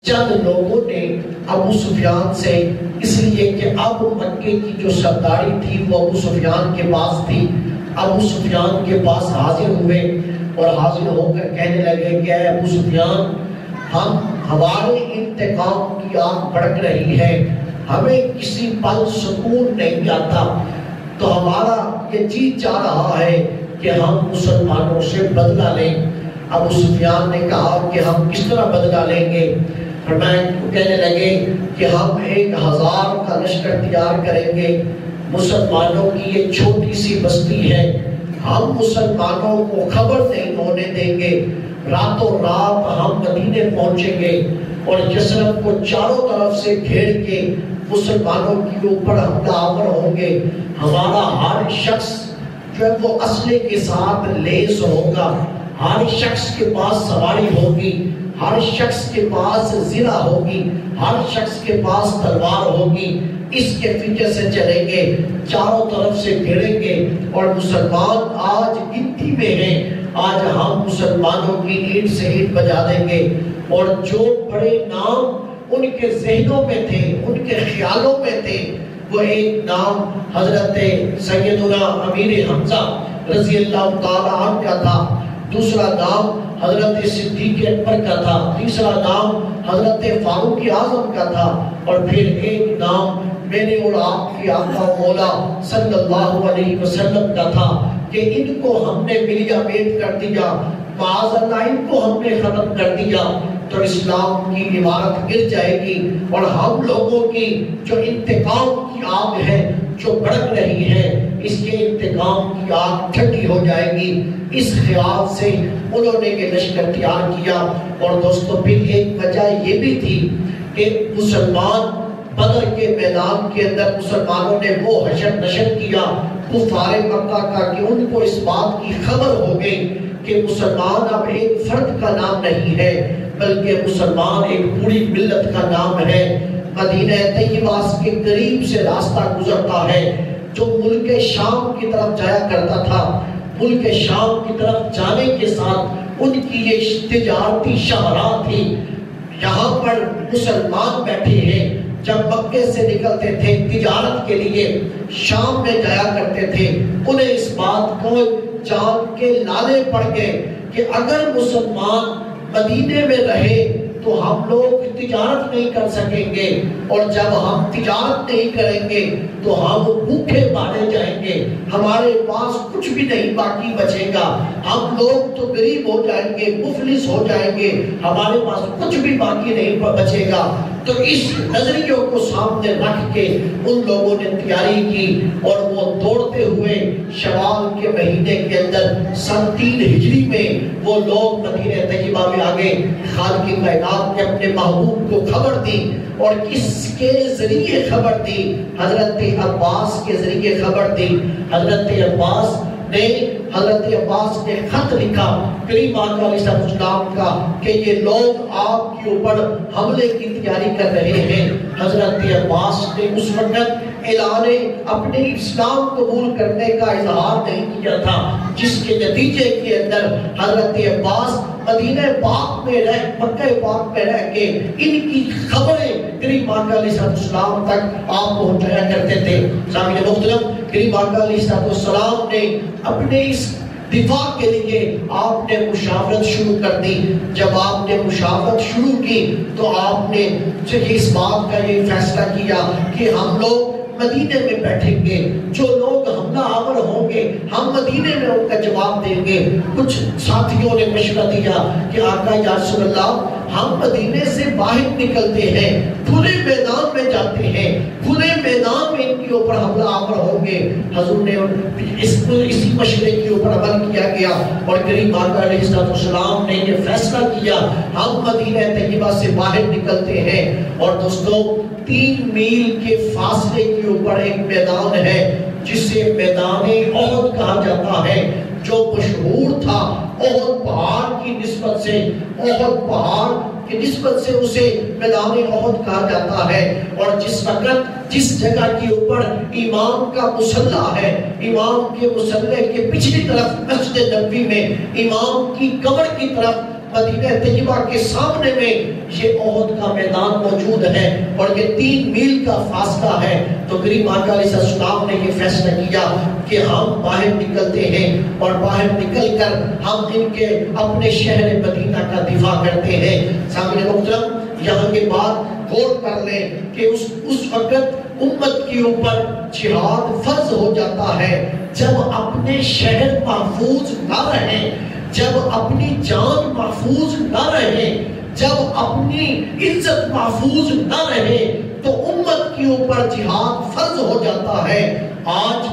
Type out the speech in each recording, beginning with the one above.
چند لوگوں نے ابو سفیان سے، اس لیے کہ اب مکے کی جو سرداری تھی وہ ابو سفیان کے پاس تھی، ابو سفیان کے پاس حاضر ہوئے اور حاضر ہو کر کہنے لگے کہ اے ابو سفیان، ہمارے انتقام کی آگ بھڑک رہی ہے، ہمیں کسی پل سکون نہیں آتا، تو ہمارا یہ جی چاہ رہا ہے کہ ہم مسلمانوں سے بدلہ لیں۔ ابو سفیان نے کہا کہ ہم کس طرح بدلہ لیں گے؟ کہنے لگے کہ ہم 1000 کا لشکر تیار کریں گے، مسلمانوں کی یہ چھوٹی سی بستی ہے، ہم مسلمانوں کو خبر نہیں ہونے دیں گے، راتوں رات ہم مدینے پہنچیں گے اور یثرب کو چاروں طرف سے گھیر کے مسلمانوں کے اوپر حملہ آور ہوں گے، ہمارا ہر شخص جو ہے وہ اسلحے کے ساتھ لیس ہوگا، ہر شخص کے پاس سواری ہوگی، ہر شخص کے پاس زرہ ہوگی، ہر شخص کے پاس تلوار ہوگی، اس کے پیچھے سے چلیں گے، چاروں طرف سے گھیریں گے، اور مسلمان آج گنتی میں ہیں، آج ہم مسلمانوں کی اینٹ سے اینٹ بجا دیں گے۔ اور جو بڑے نام ان کے ذہنوں میں تھے، ان کے خیالوں میں تھے، وہ ایک نام حضرت سیدنا امیر حمزہ رضی اللہ تعالیٰ عنہ کا تھا، دوسرا نام حضرت صدیق اکبر کا تھا، تیسرا نام حضرت فاروق اعظم کا تھا، اور پھر ایک نام میرے اور آپ کی آقا مولا صلی اللہ علیہ وسلم کا تھا کہ ان کو ہم نے ملیا میٹ کر دیا، معاذ اللہ ان کو ہم نے ختم کر دیا تو اسلام کی عمارت گر جائے گی، اور ہم لوگوں کی جو انتقام کی آگ ہے جو بھڑک رہی ہے، اس کے انتقام کی آگ ٹھنڈی ہو جائے گی۔ اس خیال سے انہوں نے یہ لشکر تیار کیا۔ اور دوستو پھر ایک وجہ یہ بھی تھی کہ مسلمان بدر کے میدان کے اندر مسلمانوں نے وہ حشر نشر کیا کفار مکہ کا کہ ان کو اس بات کی خبر ہو گئی کہ مسلمان اب ایک فرد کا نام نہیں ہے بلکہ مسلمان ایک پوری ملت کا نام ہے۔ مدینہ طیبہ کے قریب سے راستہ گزرتا ہے جو ملک شام کی طرف جایا کرتا تھا، ملک شام کی طرف جانے کے ساتھ ان کی یہ تجارتی شاہراہ تھی، یہاں پر مسلمان بیٹھے ہیں، جب مکے سے نکلتے تھے تجارت کے لیے شام میں جایا کرتے تھے، انہیں اس بات کو جان کے لالے پڑ گئے کہ اگر مسلمان مدینے میں رہے تو ہم لوگ تجارت نہیں کر سکیں گے، اور جب ہم تجارت نہیں کریں گے تو ہم بھوکے مارے جائیں گے، ہمارے پاس کچھ بھی نہیں باقی بچے گا، ہم لوگ تو غریب ہو جائیں گے، مفلس ہو جائیں گے، ہمارے پاس کچھ بھی باقی نہیں بچے گا۔ تو اس نظریوں کو سامنے رکھ کے ان لوگوں نے تیاری کی اور وہ دوڑتے ہوئے شوال کے مہینے کے اندر سن 3 ہجری میں وہ لوگ مدینہ طیبہ میں آگے خالق کائنات نے اپنے محبوب کو خبر دی، اور کس کے ذریعے خبر دی؟ حضرت عباس کے ذریعے خبر دی۔ حضرت عباس نے خط لکھا کریم آقا علیہ السلام کا کہ یہ لوگ آپ کے اوپر حملے کی تیاری کر رہے ہیں۔ حضرت عباس نے اس وقت اعلان اپنے اسلام قبول کرنے کا اظہار نہیں کیا تھا، جس کے نتیجے کے اندر حضرت عباس مدینہ پاک میں مکہ پاک میں رہ کے ان کی خبریں کریم آقا علیہ السلام تک آپ پہنچایا کرتے تھے۔ سامعین محترم، کریم آقا علیہ السلام نے اپنے اس دفاع کے لیے آپ نے مشاورت شروع کر دی۔ جب آپ نے مشاورت شروع کی تو آپ نے اس بات کا یہ فیصلہ کیا کہ ہم لوگ مدینے میں بیٹھیں گے، جو لوگ حملہ آور ہوں گے ہم مدینے میں ان کا جواب دیں گے۔ کچھ ساتھیوں نے مشورہ دیا کہ آقا یا رسول اللہ ہم مدینے سے باہر نکلتے ہیں، کھلے میدان میں جاتے ہیں، کھلے میدان میں ان کے اوپر حملہ آور ہوں گے۔ حضور نے اسی مشورے کے اوپر عمل کیا گیا اور کریم آقا علیہ السلام نے یہ فیصلہ کیا ہم مدینہ طیبہ سے باہر نکلتے ہیں۔ اور دوستو 3 میل کے فاصلے کے اوپر ایک میدان ہے جسے میدان احد کہا جاتا ہے، جو مشہور تھا احد پہاڑ کی نسبت سے، احد پہاڑ کی نسبت سے اسے میدان احد کہا جاتا ہے۔ اور جس وقت جس جگہ کے اوپر امام کا مصلی ہے، امام کے مصلی کے پچھلی طرف مسجد نبوی میں امام کی قبر کی طرف مدینہ طیبہ کے سامنے میں یہ احد کا میدان موجود ہے اور یہ 3 میل کا فاصلہ ہے. تو کریم آقا علیہ السلام نے یہ فیصلہ کیا کہ ہم باہر نکلتے ہیں اور باہر نکل کر ہم ان کے اپنے شہر مدینہ کا دفاع کرتے ہیں. سامعین محترم یہاں کے بعد غور کر لیں کہ اس وقت امت کے اوپر جہاد فرض ہو جاتا ہے جب اپنے شہر محفوظ نہ رہیں، جب اپنی جان محفوظ نہ رہے، جب اپنی عزت محفوظ نہ رہے تو امت کے اوپر جہاد فرض ہو جاتا ہے. آج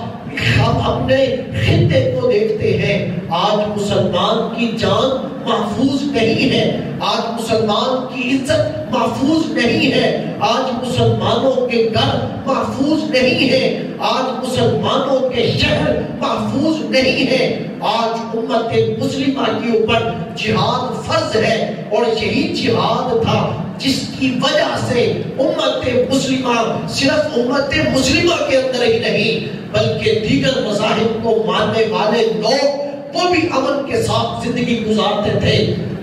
ہم اپنے خطے کو دیکھتے ہیں، آج مسلمان کی جان محفوظ نہیں ہے، آج مسلمان کی عزت محفوظ نہیں ہے، آج مسلمانوں کے گھر محفوظ نہیں ہے، آج مسلمانوں کے شہر محفوظ نہیں ہے. آج امت مسلمہ کے اوپر جہاد فرض ہے اور یہی جہاد تھا جس کی وجہ سے امت مسلمہ صرف امت مسلمہ کے اندر ہی نہیں بلکہ دیگر مذاہب کو ماننے والے لوگ وہ بھی امن کے ساتھ زندگی گزارتے تھے.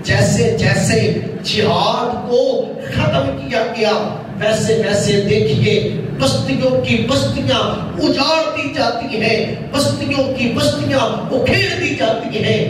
جیسے جیسے جہاد کو ختم کیا گیا ویسے ویسے دیکھیے بستیوں کی بستیاں اجاڑ دی جاتی ہیں، بستیوں کی بستیاں اکھیڑ دی جاتی ہیں،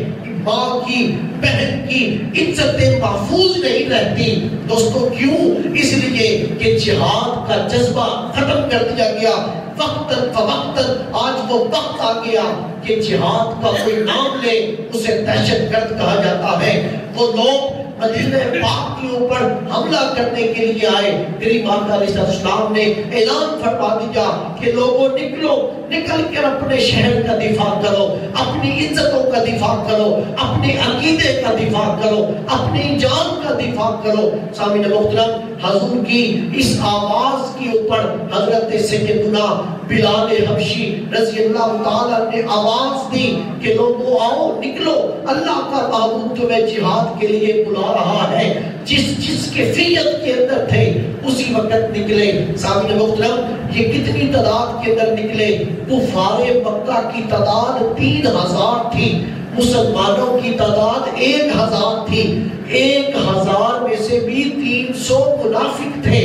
ماں کی بہن کی عزتیں محفوظ نہیں رہتی. دوستو کیوں؟ اس لیے کہ جہاد کا جذبہ ختم کر دیا گیا. وقتاً فوقتاً آج وہ وقت آ گیا کہ جہاد کا کوئی نام لے اسے دہشت گرد کہا جاتا ہے. وہ لوگ مدینہ پاک کے اوپر حملہ کرنے کے لیے آئے. کریم آقا علیہ السلام نے اعلان فرما دیا کہ لوگوں نکلو، نکل کر اپنے شہر کا دفاع کرو، اپنی عزتوں کا دفاع کرو، اپنے عقیدے کا دفاع کرو، اپنی جان کا دفاع کرو. سامعین محترم حضور کی اس آواز کے اوپر حضرت سیدنا بلال حبشی رضی اللہ تعالیٰ نے آواز دی کہ لوگوں آؤ نکلو، اللہ کا معبود تمہیں جہاد کے لیے بلا رہا ہے. جس کیفیت کے اندر تھے اسی وقت نکلے. سامعین محترم یہ کتنی تعداد کے اندر نکلے؟ کفار مکہ کی تعداد 3000 تھی، مسلمانوں کی تعداد 1000 تھی. 1000 میں سے بھی 300 منافق تھے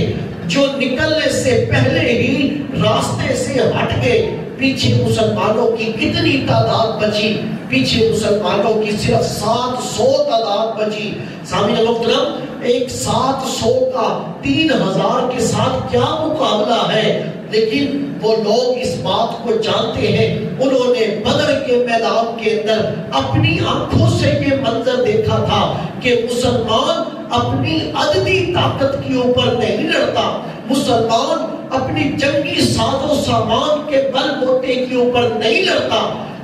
جو نکلنے سے پہلے ہی راستے سے ہٹ گئے. پیچھے مسلمانوں کی کتنی تعداد بچی؟ پیچھے مسلمانوں کی صرف 700 تعداد بچی. سامعین محترم ایک 700 کا 3000 کے ساتھ کیا مقابلہ ہے؟ لیکن وہ لوگ اس بات کو جانتے ہیں. انہوں نے بدر کے میدان کے اندر اپنی آنکھوں سے یہ منظر دیکھا تھا کہ مسلمان اپنی عددی طاقت کے اوپر نہیں لڑتا، مسلمان اپنی جنگی ساز و سامان کے بل بوتے کے اوپر نہیں لڑتا،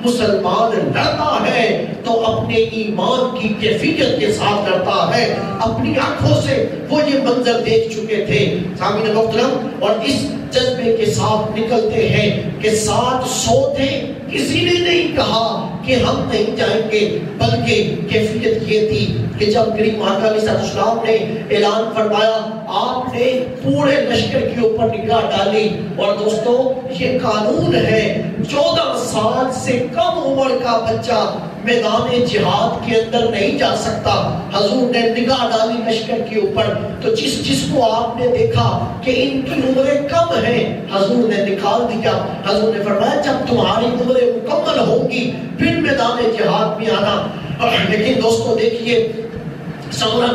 مسلمان لڑتا ہے تو اپنے ایمان کی کیفیت کے ساتھ لڑتا ہے. اپنی آنکھوں سے وہ یہ منظر دیکھ چکے تھے. سامعین محترم اور اس جذبے کے ساتھ نکلتے ہیں کہ 700 تھے. کسی نے نہیں کہا کہ ہم نہیں جائیں گے، بلکہ کیفیت یہ تھی کہ جب کریم آقا علیہ السلام نے اعلان فرمایا آپ نے پورے لشکر کے اوپر نگاہ ڈالی. اور دوستو یہ قانون ہے 14 سال سے کم عمر کا بچہ میدان جہاد کے اندر نہیں جا سکتا. حضور نے نگاہ ڈالی لشکر کے اوپر تو جس کو آپ نے دیکھا کہ ان کی عمریں کم ہیں حضور نے نکال دیا. حضور نے فرمایا جب تمہاری عمریں مکمل ہوں گی پھر میدان جہاد میں آنا. لیکن دوستو دیکھیے سامورہ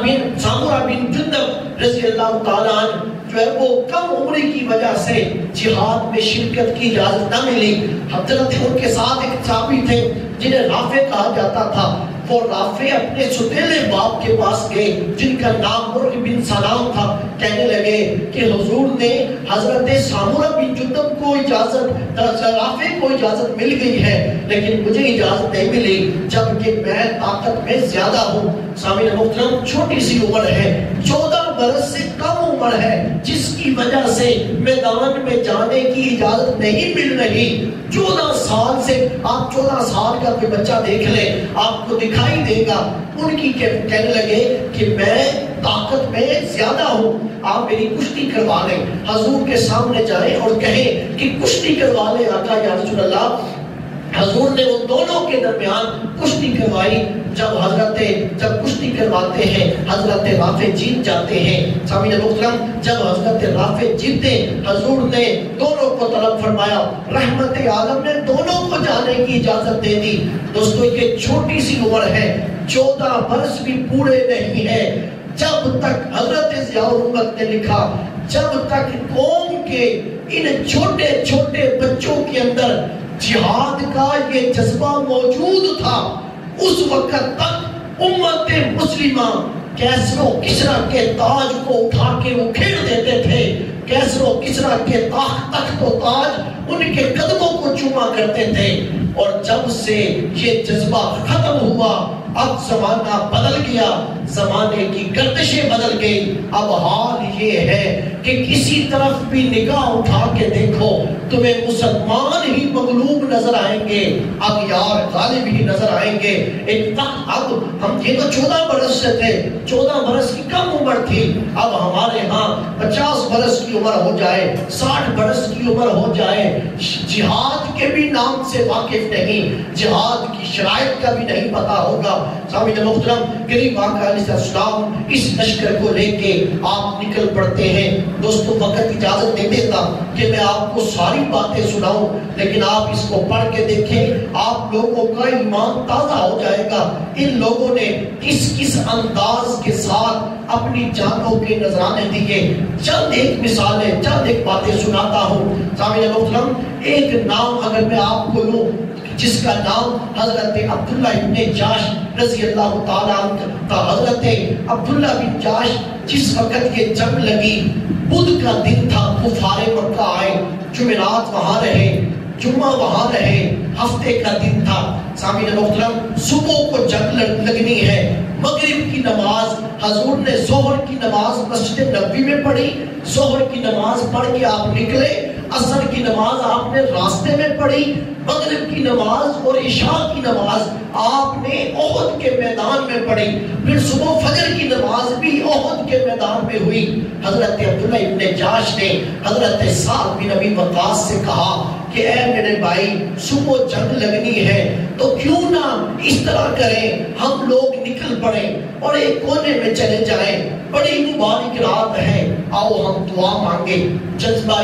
بن جندب رضی اللہ تعالیٰ عنہ جو ہے وہ کم عمری کی وجہ سے جہاد میں شرکت کی اجازت نہ ملی. حضرت ان کے ساتھ ایک صحابی تھے جنہیں رافع کہا جاتا تھا. وہ رافع اپنے ستیلے باپ کے پاس گئے جن کا نام مرغ بن سلام تھا. کہنے لگے کہ حضور نے حضرت سامورہ بن جندب کو اجازت، رافع کو اجازت مل گئی ہے لیکن مجھے اجازت نہیں ملی جبکہ میں طاقت میں زیادہ ہوں. سامعین محترم چھوٹی سی عمر ہے، 14 برس سے کم عمر ہے جس کی وجہ سے میدان میں جانے کی اجازت نہیں مل رہی. 14 سال سے آپ 14 سال کا کوئی بچہ دیکھ لیں آپ کو دکھائی دے گا. ان کی کہنے لگے کہ میں طاقت میں زیادہ ہوں، آپ میری کشتی کروا لیں. حضور کے سامنے جائیں اور کہیں کہ کشتی کروا لیں آقا یا رسول اللہ. حضور نے ان دونوں کے درمیان کشتی کروائی. جب کشتی کرواتے ہیں حضرت رافع جیت جاتے ہیں. سامعین محترم, جب حضرت رافع جیتے حضور نے دونوں کو طلب فرمایا. رحمت عالم نے دونوں کو جانے کی اجازت دے دی. دوستو یہ چھوٹی سی عمر ہے, 14 برس بھی پورے نہیں ہے. جب تک حضرت ضیاء الرحمت نے لکھا, جب تک قوم کے ان چھوٹے چھوٹے بچوں کے اندر جہاد کا یہ جذبہ موجود تھا, اس وقت تک امت مسلمہ کیسر و کسریٰ کے تاج کو اٹھا کے وہ کھیڑ دیتے تھے. کیسر و کسریٰ کے تخت و تاج ان کے قدموں کو چوما کرتے تھے. اور جب سے یہ جذبہ ختم ہوا, اب زمانہ بدل گیا, زمانے کی گردشیں بدل گئی. اب حال یہ ہے کہ کسی طرف بھی نگاہ اٹھا کے دیکھو تمہیں مسلمان ہی مغلوب نظر آئیں گے, اغیار غالب ہی نظر آئیں گے. اب ہم یہ تو 14 برس سے تھے, 14 برس کی کم عمر تھی. اب ہمارے ہاں 50 برس کی عمر ہو جائے, 60 برس کی عمر ہو جائے, جہاد کے بھی نام سے واقف نہیں, جہاد کی شرائط کا بھی نہیں پتا ہوگا. سامعین محترم, کریم آقا علیہ السلام اس لشکر کو لے کے آپ نکل پڑتے ہیں. دوستو وقت اجازت نہیں دیتا کہ میں آپ کو ساری باتیں سناؤں, لیکن آپ اس کو پڑھ کے دیکھیں, آپ لوگوں کا ایمان تازہ ہو جائے گا. ان لوگوں نے کس انداز کے ساتھ اپنی جانوں کے نذرانے دیے. چند ایک مثالیں, چند ایک باتیں سناتا ہوں. سامعین محترم, ایک نام اگر میں آپ کو لوں جس کا نام حضرت عبداللہ ابن جاش رضی اللہ تعالیٰ عنہ تھا. حضرت عبداللہ بن جاش, جس وقت یہ جنگ لگی, بدھ کا دن تھا, کفار مکہ آئے, جمعرات وہاں رہے, جمعہ وہاں رہے, ہفتے کا دن تھا. سامعین محترم, صبح کو جنگ لگنی ہے. مغرب کی نماز حضور نے ظہر کی نماز مسجد نبوی میں پڑھی, ظہر کی نماز پڑھ کے آپ نکلے, عصر کی نماز آپ نے راستے میں پڑھی, مغرب کی نماز اور عشاء کی نماز آپ نے احد کے میدان میں پڑھی, پھر صبح فجر کی نماز بھی احد کے میدان میں ہوئی. حضرت عبداللہ ابن جاش نے حضرت سعد بن ابی وقاص سے کہا کہ اے میرے بھائی, صبح جنگ لگنی ہے تو کیوں نہ اس طرح کریں, ہم لوگ نکل پڑیں اور ایک کونے میں چلے جائیں, بڑی مبارک رات ہے, آؤ ہم دعا مانگے. جذبہ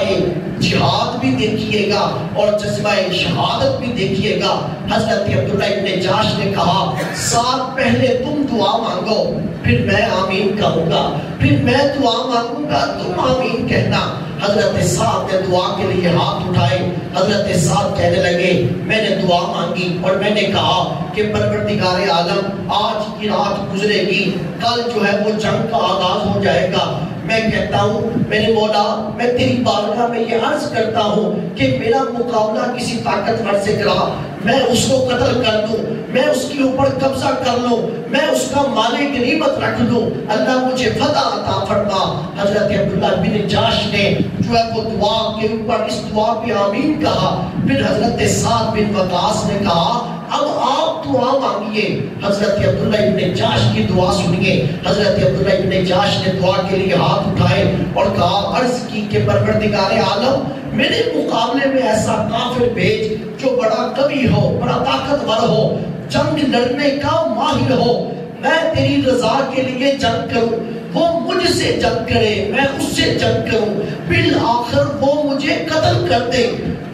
جہاد بھی دیکھیے گا اور جذبہ شہادت بھی دیکھیے گا. حضرت عبداللہ ابن جاش نے کہا, ساتھ پہلے تم دعا مانگو, پھر میں آمین کہوں گا, پھر میں دعا مانگوں گا, تم آمین کہنا. حضرت سعد نے دعا کے لیے ہاتھ اٹھائے. حضرت سعد کہنے لگے, میں نے دعا مانگی اور میں نے کہا کہ پروردگار عالم, آج کی رات گزرے گی, کل جو ہے وہ جنگ کا آغاز ہو جائے گا. میں کہتا ہوں میرے مولا, میں تیری بارگاہ میں یہ عرض کرتا ہوں کہ میرا مقابلہ کسی طاقتور سے کرا, میں اس کو قتل کر دوں, میں اس کے اوپر قبضہ کر لوں, میں اس کا مال غنیمت رکھ لوں, اللہ مجھے فتح عطا فرما. حضرت عبداللہ بن جاش نے جو ہے وہ دعا کے اوپر اس دعا پہ آمین کہا. پھر حضرت سعد بن وقاص نے کہا, اب آپ دعا مانگیے. حضرت عبداللہ ابن جاش کی دعا سنیے. حضرت عبداللہ ابن جاش نے دعا کے لیے ہاتھ اٹھائے اور کہا, عرض کی کہ پروردگار عالم, میرے مقابلے میں ایسا کافر بھیج جو بڑا قوی ہو, بڑا طاقتور ہو, جنگ لڑنے کا ماہر ہو, میں تیری رضا کے لیے جنگ کروں, وہ مجھ سے جنگ کرے, میں اس سے جنگ کروں, بالآخر وہ مجھے قتل کر دے,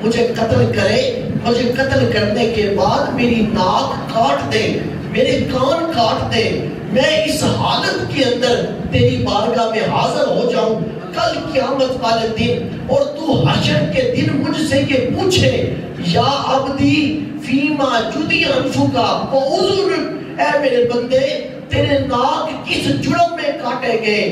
مجھے قتل کرے, مجھے قتل کرنے کے بعد میری ناک کاٹ دے, میرے کان کاٹ دے, میں اس حالت کے اندر تیری بارگاہ میں حاضر ہو جاؤں کل قیامت والے دن, اور تو حشر کے دن مجھ سے یہ پوچھے, یا عبدی فیما جدی انفکا وعذر, اے میرے بندے تیرے ناک کس جرم میں کاٹے گئے,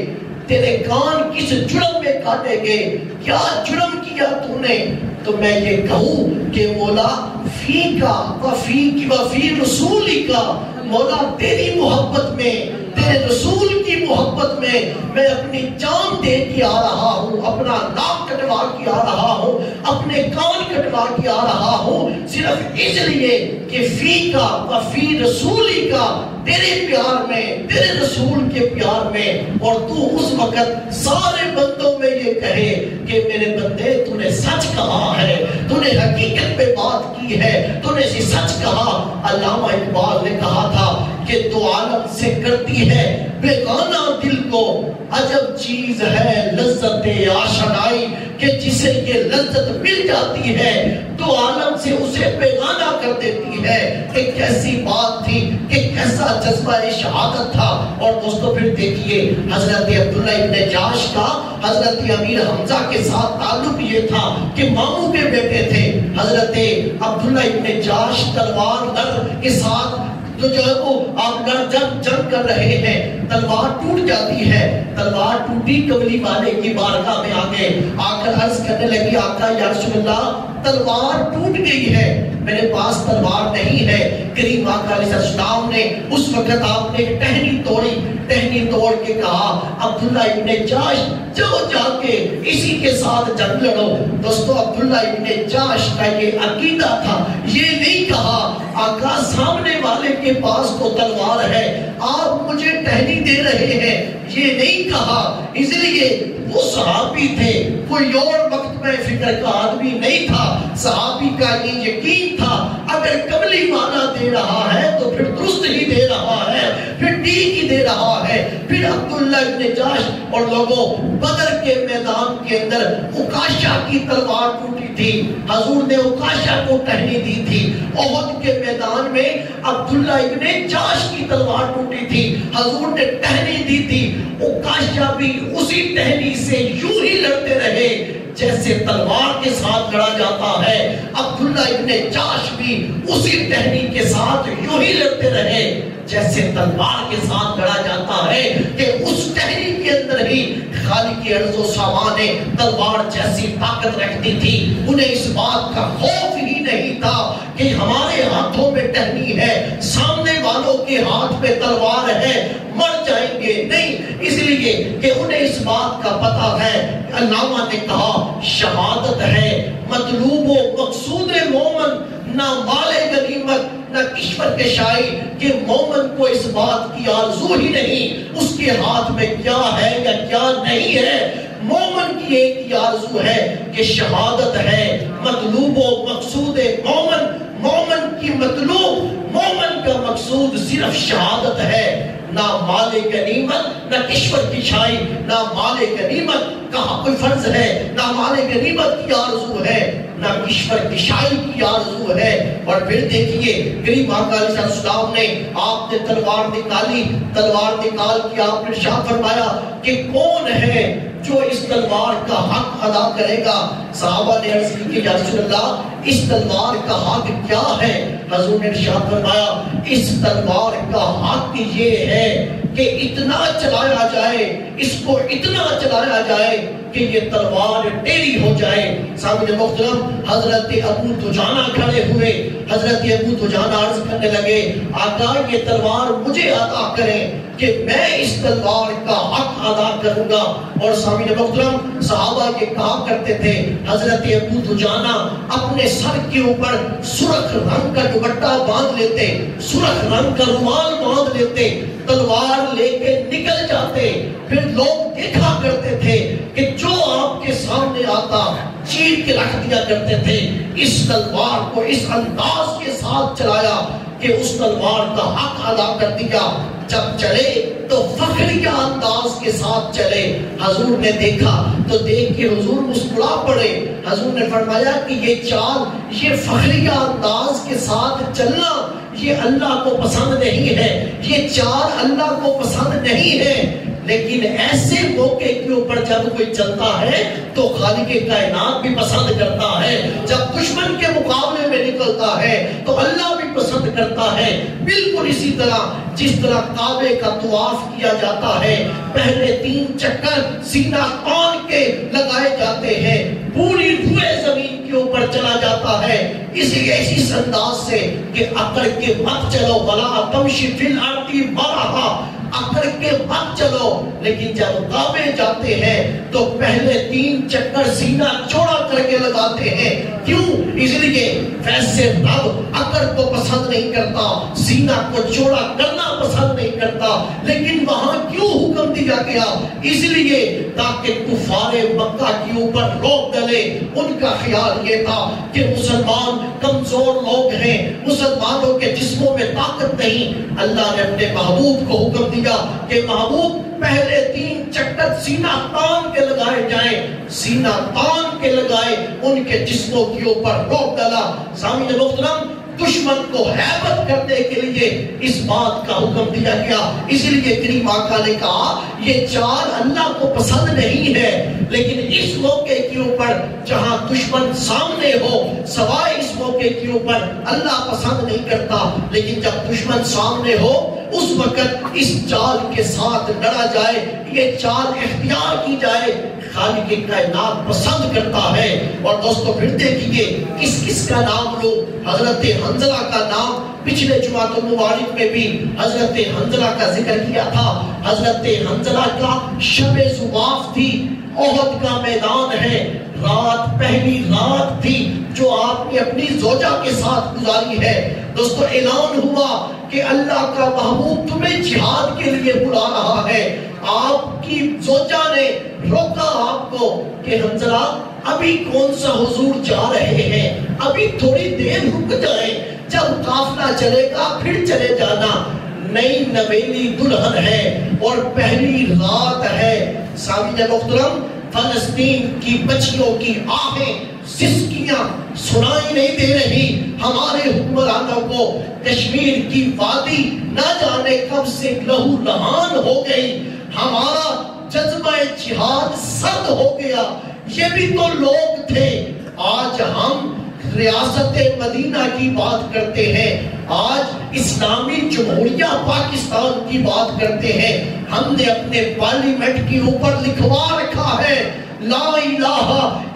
تیرے کان کس جرم میں کاٹے گئے, کیا جرم کیا تو نے؟ تو میں یہ کہوں کہ مولا فی کا وفی رسولی کا, مولا تیری محبت میں, تیرے رسول کی محبت میں اپنی جان دے کے آ رہا ہوں, اپنا ناک کٹوا کے آ رہا ہوں, اپنے کان کٹوا کے آ رہا ہوں, صرف اس لیے کہ فی کا وفی رسولی کا, تیرے پیار میں, تیرے رسول کے پیار میں. اور تو اس وقت سارے بندوں میں یہ ہوئے کہے کہ میرے بندے تو نے سچ کہا ہے، تو نے حقیقت پہ بات کی ہے، تو نے سچ کہا۔ علامہ اقبال نے کہا تھا کہ دو عالم سے کرتی ہے بیگانہ دل کو، عجب چیز ہے لذت آشنائی، کہ جسے یہ لذت مل جاتی ہے دو عالم سے اسے بیگانہ کر دیتی ہے۔ ایک کیسی بات تھی، کہ کیسا جذبہ شہادت تھا۔ اور دوستو پھر دیکھیے حضرت عبداللہ ابن جاش کا حضرت امیر حمزہ کے ساتھ تعلق یہ تھا کہ ماموں کے بیٹے تھے۔ حضرت عبداللہ ابن جاش تلوار در کے ساتھ تو جو ہے وہ آپ جنگ کر رہے ہیں، تلوار ٹوٹ جاتی ہے۔ تلوار ٹوٹی، کملی والے کی بارگاہ میں آگے آ کر عرض کرنے لگی آقا یا رسول اللہ تلوار ٹوٹ گئی ہے، میرے پاس تلوار نہیں ہے۔ کریم آقا علیہ السلام نے اس وقت آپ نے ٹہنی توڑی، ٹہنی توڑ کے کہا عبداللہ ابن جاش جاؤ جا کے اسی کے ساتھ جنگ لڑو۔ دوستو عبداللہ ابن جاش کا یہ عقیدہ تھا، یہ نہیں کہا آقا سامنے والے کے پاس تو تلوار ہے، آپ مجھے ٹہنی دے رہے ہیں، یہ نہیں کہا۔ اس لیے وہ صحابی تھے، کوئی اور وقت میں فکر کا آدمی نہیں تھا۔ صحابی کا یہ یقین تھا اگر کملی والا دے رہا ہے تو پھر درست ہی دے رہا ہے، پھر ٹھیک ہی دے رہا ہے۔ پھر عبداللہ ابن جاش اور لوگوں بدر کے میدان کے اندر عکاشہ کی تلوار ٹوٹی تھی، حضور نے عکاشہ کو ٹہنی دی تھی۔ احد کے میدان میں عبداللہ ابن جاش کی تلوار ٹوٹی تھی، حضور نے ٹہنی دی تھی۔ عکاشہ بھی اسی ٹہنی سے یوں ہی لڑتے رہے جیسے تلوار کے ساتھ لڑا جاتا ہے۔ عبداللہ ابن جاش بھی اسی ٹہنی کے ساتھ یوں ہی لڑتے رہے جیسے تلوار کے ساتھ لڑا جاتا ہے، کہ اس ٹہنی کے اندر ہی خالق ارض و سامان تلوار جیسی طاقت رکھتی تھی۔ انہیں اس بات کا خوف ہی نہیں تھا کہ ہمارے ہاتھوں میں ٹہنی ہے، سامنے والوں کے ہاتھ میں تلوار ہے، مر جائیں گے نہیں۔ اس لیے کہ انہیں اس بات کا پتہ ہے۔ علامہ نے کہا شہادت ہے مطلوب و مقصود مومن، نہ مال غنیمت نہ کشور کے شائی، کہ مومن کو اس بات کی آرزو ہی نہیں اس کے ہاتھ میں کیا ہے یا کیا نہیں ہے۔ مومن کی ایک ہی آرزو ہے کہ شہادت ہے مطلوب و مقصود مومن، مومن کی مطلوب، مومن کا مقصود صرف شہادت ہے، نہ مال غنیمت نہ کشور کی چھائی، نہ مال غنیمت کا کوئی فرض ہے، نہ مال غنیمت کی آرزو ہے، نہ کشور کی شائی کی آرزو ہے۔ اور پھر دیکھیے کریم آقا علیہ السلام نے آپ نے تلوار نکالی، تلوار نکال کے آپ نے ارشاد فرمایا کہ کون ہے جو اس تلوار کا حق ادا کرے گا۔ صحابہ نے عرض کی کہ یا رسول اللہ اس تلوار کا حق کیا ہے؟ حضور نے ارشاد فرمایا اس تلوار کا حق یہ ہے کہ اتنا چلایا جائے، اس کو اتنا چلایا جائے کہ یہ تلوار ٹیڑھی ہو جائے۔ سامنے محترم حضرت ابو دجانہ کھڑے ہوئے، حضرت ابو دجانہ عرض کرنے لگے آقا یہ تلوار مجھے عطا کریں کہ میں اس تلوار کا حق ادا کروں گا۔ اور سامنے محترم صحابہ یہ کہا کرتے تھے حضرت ابو دجانہ اپنے سر کے اوپر سرخ رنگ کا دوپٹہ باندھ لیتے، سرخ رنگ کا رومال باندھ لیتے، تلوار لے کے نکل جاتے۔ پھر لوگ دیکھا کرتے تھے کہ جو آپ کے سامنے آتا چیر کے رکھ دیا کرتے تھے۔ اس تلوار کو اس انداز کے ساتھ چلایا کہ اس تلوار کا حق ادا کر دیا۔ جب چلے تو فخریہ انداز کے ساتھ چلے۔ حضور نے دیکھا تو دیکھ کے حضور مسکرا پڑے۔ حضور نے فرمایا کہ یہ چال، یہ فخریہ انداز کے ساتھ چلنا یہ اللہ کو پسند نہیں ہے، یہ چال اللہ کو پسند نہیں ہے۔ لیکن ایسے موقع کے اوپر جب کوئی چلتا ہے تو خالق کائنات بھی پسند کرتا ہے، جب دشمن کے مقابلے میں نکلتا ہے تو اللہ بھی پسند کرتا ہے۔ بالکل اسی طرح جس طرح کعبے کا طواف کیا جاتا ہے، پہلے 3 چکر سینہ تان کے لگائے جاتے ہیں، پوری روئے زمین کے اوپر چلا جاتا ہے، اس لیے اسی انداز سے کہ اکڑ کے مت چلو ولا تمشی فی الارض مرحا، اکڑ کے مت چلو۔ لیکن جب کعبے جاتے ہیں تو پہلے 3 چکر سینہ چوڑا کر کے لگاتے ہیں۔ کیوں؟ اس لیے ویسے رب اکڑ کو پسند نہیں کرتا، سینہ کو چوڑا کرنا پسند نہیں کرتا، لیکن وہاں کیوں حکم دیا گیا؟ اس لیے تاکہ کفار مکہ کے اوپر روک ڈلے۔ ان کا خیال یہ تھا کہ مسلمان کمزور لوگ ہیں، مسلمانوں کے جسموں میں طاقت نہیں۔ اللہ نے اپنے محبوب کو حکم دیا کہ محبوب پہلے 3 چکر سینہ تان کے لگائے جائیں، سینہ تان کے لگائے، ان کے جسموں کے اوپر روک ڈالا۔ سامعین محترم، دشمن کو ہیبت کرنے کے لیے اس بات کا حکم دیا گیا۔ اس لیے کریم آقا نے کہا یہ چال اللہ کو پسند نہیں ہے، لیکن اس موقع کے اوپر جہاں دشمن سامنے ہو، سوائے اس موقع کے اوپر اللہ پسند نہیں کرتا، لیکن جب دشمن سامنے ہو اس وقت اس چال کے ساتھ لڑا جائے، یہ چال اختیار کی جائے، خالق کائنات پسند کرتا ہے۔ اور دوستو پھر دیکھیے کس کس کا نام لو، حضرت حنظلہ کا نام پچھلے جمعۃ المبارک میں بھی حضرت حنظلہ کا ذکر کیا تھا۔ حضرت حنظلہ کا شب زواف تھی، احد کا میدان ہے، رات پہلی رات تھی جو آپ نے اپنی زوجہ کے ساتھ گزاری ہے۔ دوستو اعلان ہوا کہ اللہ کا محبوب تمہیں جہاد کے لیے بلا رہا ہے۔ آپ کی زوجہ نے روکا آپ کو کہ حنظلہ ابھی کون سا حضور جا رہے ہیں، ابھی تھوڑی دیر رک جائیں، جب قافلہ چلے گا پھر چلے جانا، نئی نویلی دلہن ہے اور پہلی رات ہے۔ سامعین محترم، فلسطین کی بچیوں کی آہیں سسکیاں سنائی نہیں دے رہی ہمارے حکمرانوں کو۔ کشمیر کی وادی نہ جانے کب سے لہو لہان ہو گئی، ہمارا جذبہ جہاد سرد ہو گیا۔ یہ بھی تو لوگ تھے۔ آج ہم ریاست مدینہ کی بات کرتے ہیں، آج اسلامی جمہوریہ پاکستان کی بات کرتے ہیں۔ ہم نے اپنے پارلیمنٹ کے اوپر لکھوا رکھا ہے لا الہ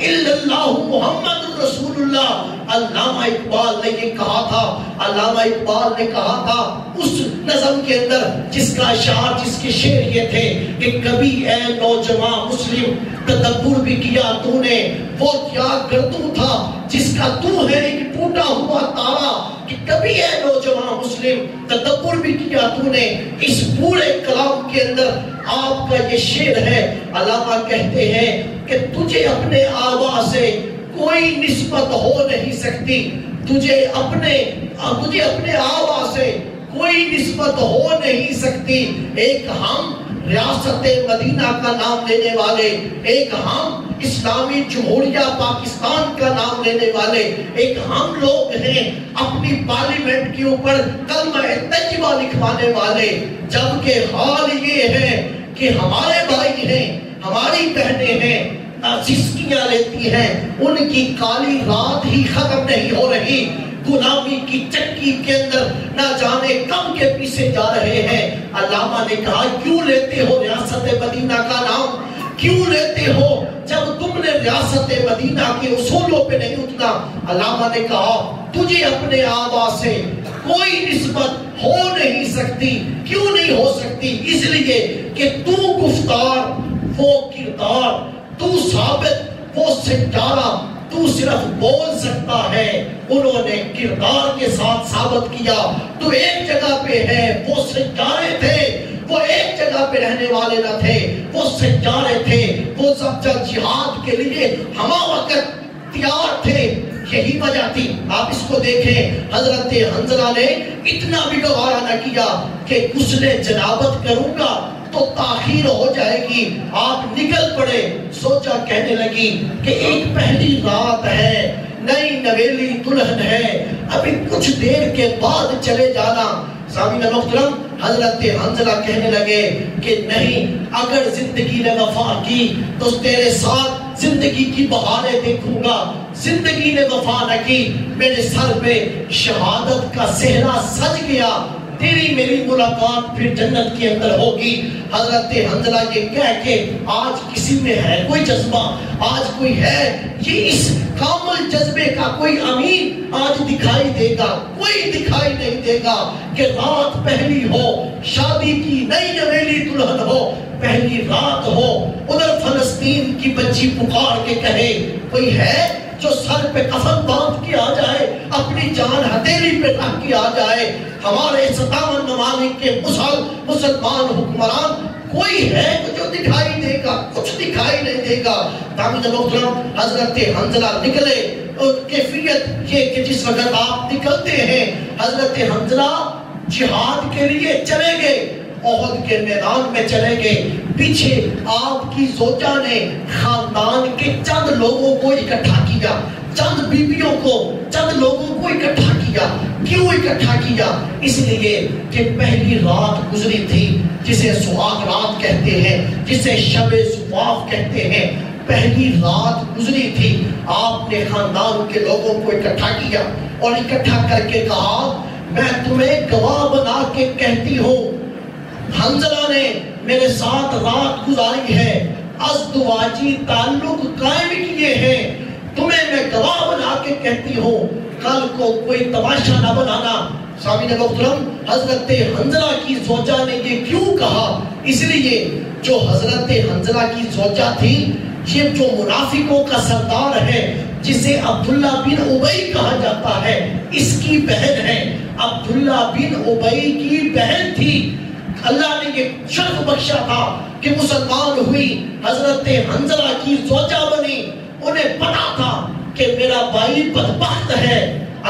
الا اللہ محمد رسول اللہ۔ علامہ اقبال نے یہ کہا تھا، علامہ اقبال نے کہا تھا اس نظم کے اندر جس کا اشعار، جس کے شعر یہ تھے کہ کبھی اے نوجوان مسلم تدبر بھی کیا تو نے، وہ کیا گردوں تھا جس کا تو ہے ایک ٹوٹا ہوا تارا، کہ کبھی اے نوجوان مسلم تدبر بھی کیا تو نے۔ اس پورے کلام کے اندر آپ کا یہ شعر ہے۔ علامہ کہتے ہیں کہ تجھے اپنے آبا سے کوئی نسبت ہو نہیں سکتی، تجھے اپنے آبا سے کوئی نسبت ہو نہیں سکتی۔ ایک ہم ریاست مدینہ کا نام لینے والے، ایک ہم اسلامی جمہوریہ پاکستان کا نام لینے والے، ایک ہم لوگ ہیں اپنی پارلیمنٹ کے اوپر کلمہ طیبہ لکھوانے والے، جبکہ حال یہ ہے کہ ہمارے بھائی ہیں، ہماری بہنیں ہیں، سسکیاں لیتی ہیں، ان کی کالی رات ہی ختم نہیں ہو رہی، غلامی کی چکی کے اندر نہ جانے کم کے پیچھے جا رہے ہیں۔ علامہ نے کہا کیوں لیتے ہو ریاست مدینہ کا نام، کیوں لیتے ہو جب تم نے ریاست مدینہ کے اصولوں پہ نہیں اتنا؟ علامہ نے کہا تجھے اپنے آبا سے کوئی نسبت ہو نہیں سکتی۔ کیوں نہیں ہو سکتی؟ اس لیے کہ تو گفتار وہ کردار، تو ثابت وہ ستارہ، تو صرف بول سکتا ہے، انہوں نے کردار کے ساتھ ثابت کیا۔ تو ایک جگہ پہ ہے، وہ ستارے تھے، وہ ایک جگہ پہ رہنے والے نہ تھے، وہ ستارے تھے، وہ سب جہاد کے لیے ہمہ وقت تیار تھے۔ یہی وجہ تھی۔ آپ اس کو دیکھیں، حضرت حنظلہ نے اتنا بھی گوارا نہ کیا کہ غسل جنابت کروں گا تو تاخیر ہو جائے گی، آپ نکل پڑے۔ سوچا کہنے لگی کہ ایک پہلی رات ہے، نئی نویلی دلہن ہے، ابھی کچھ دیر کے بعد چلے جانا۔ سامعین محترم، حضرت حنظلہ کہنے لگے کہ نہیں، اگر زندگی نے وفا کی تو تیرے ساتھ زندگی کی بہاریں دیکھوں گا، زندگی نے وفا نہ کی، میرے سر پہ شہادت کا صحرا سج گیا، تیری میری ملاقات پھر جنت کے اندر ہوگی۔ حضرت حنظلہ یہ کہہ کے آج کسی میں ہے کوئی جذبہ، آج کوئی ہے یہ اس کامل جذبے کا کوئی امین آج دکھائی دے گا؟ کوئی دکھائی نہیں دے گا کہ رات پہلی ہو، شادی کی نئی نویلی دلہن ہو، پہلی رات ہو، ادھر فلسطین کی بچی پکار کے کہے کوئی ہے جو سر پہ کفن باندھ کے آ جائے، اپنی جان ہتھیلی پہ رکھ کے آ جائے. ہمارے 57 ممالک کے مسلمان حکمران کوئی ہے جو دکھائی دے گا؟ کچھ دکھائی نہیں دے گا. تابعین محترم، حضرت حنظلہ نکلے. کیفیت یہ کہ جس وقت آپ نکلتے ہیں، حضرت حنظلہ جہاد کے لیے چلے گئے، احد کے میدان میں چلے گئے. پیچھے آپ کی زوجہ نے خاندان کے چند لوگوں کو اکٹھا کیا، چند بیویوں کو، چند لوگوں کو اکٹھا کیا. کیوں اکٹھا کیا؟ اس لیے کہ پہلی رات گزری تھی جسے سہاگ رات کہتے ہیں، جسے شب زفاف کہتے ہیں. پہلی رات گزری تھی. آپ نے خاندان کے لوگوں کو اکٹھا کیا اور اکٹھا کر کے کہا میں تمہیں گواہ بنا کے کہتی ہوں، حنظلہ نے میرے ساتھ رات گزاری ہے، ازدواجی تعلق قائم کیے ہیں. تمہیں میں گواہ بنا کے کہتی ہوں، کل کو کوئی تماشا نہ بنانا. سامعین محترم، حضرت حنظلہ کی زوجہ نے یہ کیوں کہا؟ اس لیے جو حضرت حنظلہ کی زوجہ تھی، یہ جو منافقوں کا سردار ہے جسے عبداللہ بن ابی کہا جاتا ہے، اس کی بہن ہے. عبداللہ بن ابی کی بہن تھی. اللہ نے یہ شرف بخشا تھا کہ مسلمان ہوئی، حضرت حنظلہ کی زوجہ بنی. انہیں پتا تھا کہ میرا بھائی بدبخت ہے،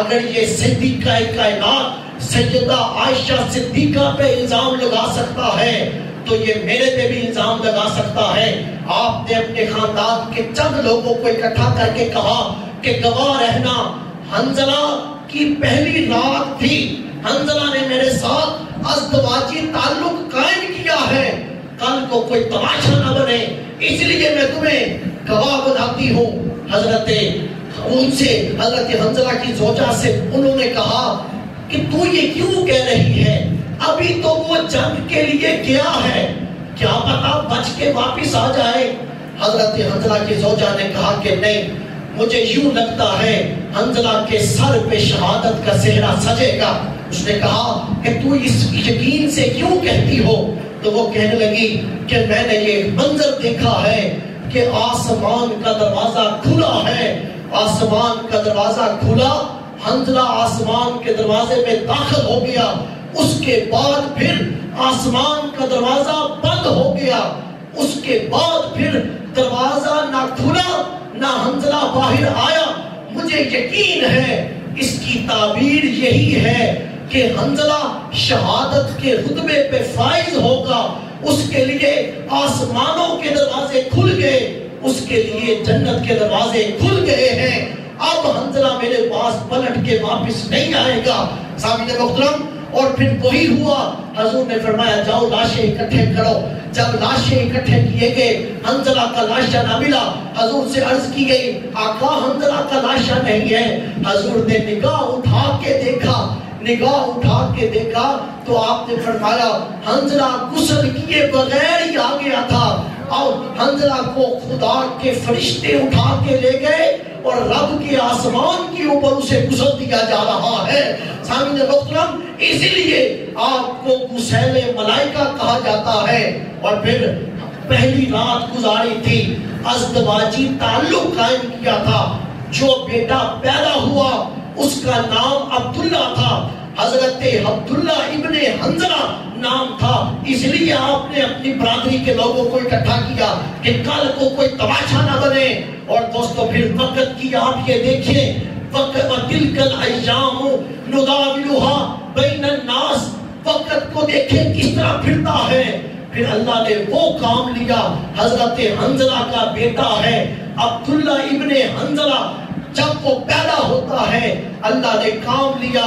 اگر یہ صدیقہ کائنات سیدہ عائشہ صدیقہ پہ الزام لگا سکتا ہے تو یہ میرے پہ بھی الزام لگا سکتا ہے. آپ نے اپنے خاندان کے چند لوگوں کو اکٹھا کر کے کہا کہ گواہ رہنا، حنظلہ کی پہلی رات تھی، حنظلہ نے میرے ساتھ ازدواجی تعلق قائم کیا ہے، کل کو کوئی تماشا نہ بنے، اس لیے میں تمہیں گواہ بناتی ہوں. حضرت حنظلہ کی زوجہ سے انہوں نے کہا کہ تو یہ کیوں کہہ رہی ہے؟ ابھی تو وہ جنگ کے لیے گیا ہے، کیا پتا بچ کے واپس آ جائے. حضرت حنظلہ کی زوجہ نے کہا کہ نہیں، مجھے یوں لگتا ہے حنظلہ کے سر پہ شہادت کا صحرا سجے گا. اس نے کہا کہ تو اس یقین سے کیوں کہتی ہو؟ تو وہ کہنے لگی کہ میں نے یہ منظر دیکھا ہے کہ آسمان کا دروازہ کھلا ہے، آسمان کا دروازہ کھلا، حنظلہ آسمان کے دروازے میں داخل ہو گیا، اس کے بعد پھر آسمان کا دروازہ بند ہو گیا، اس کے بعد پھر دروازہ نہ کھلا نہ حنظلہ باہر آیا. مجھے یقین ہے اس کی تعبیر یہی ہے کہ حنظلہ شہادت کے رتبے پہ فائز ہوگا، اس کے لیے آسمانوں کے دروازے کھل گئے، اس کے لیے جنت کے دروازے کھل گئے ہیں. اب حنظلہ میرے پاس پلٹ کے واپس نہیں آئے گا. سامعین محترم، اور پھر وہی ہوا. حضور نے فرمایا جاؤ لاشیں اکٹھے کرو. جب لاشیں اکٹھے کیے گئے، حنظلہ کا لاشا نہ ملا. حضور سے عرض کی گئی آقا حنظلہ کا لاشا نہیں ہے. حضور نے نگاہ اٹھا کے دیکھا تو آپ نے فرمایا حنظلہ غسل کیے بغیر ہی آ گیا تھا، اور حنظلہ کو خدا کے فرشتے اٹھا کے لے گئے اور رب کے آسمان کے اوپر اسے غسل دیا جا رہا ہے. سامعین محترم، اسی لیے آپ کو غسیل ملائکہ کہا جاتا ہے. اور پھر پہلی رات گزاری تھی، ازدواجی تعلق قائم کیا تھا. جو بیٹا پیدا ہوا اس کا نام عبداللہ تھا، حضرت عبداللہ ابن حنظلہ نام تھا. اس لیے آپ نے اپنی برادری کے لوگوں کو اکٹھا کیا کہ کل کو کوئی تماشا نہ بنے. اور دوستو پھر وقت کی آپ یہ دیکھیں، وقت وَتِلْكَ الْأَيَّامُ نُدَاوِلُهَا بَيْنَ النَّاسِ، وقت کو دیکھیں کس طرح پھرتا ہے. پھر اللہ نے وہ کام لیا. حضرت حنظلہ کا بیٹا ہے عبداللہ ابن حنظلہ، جب وہ پیدا ہوتا ہے اللہ نے کام لیا.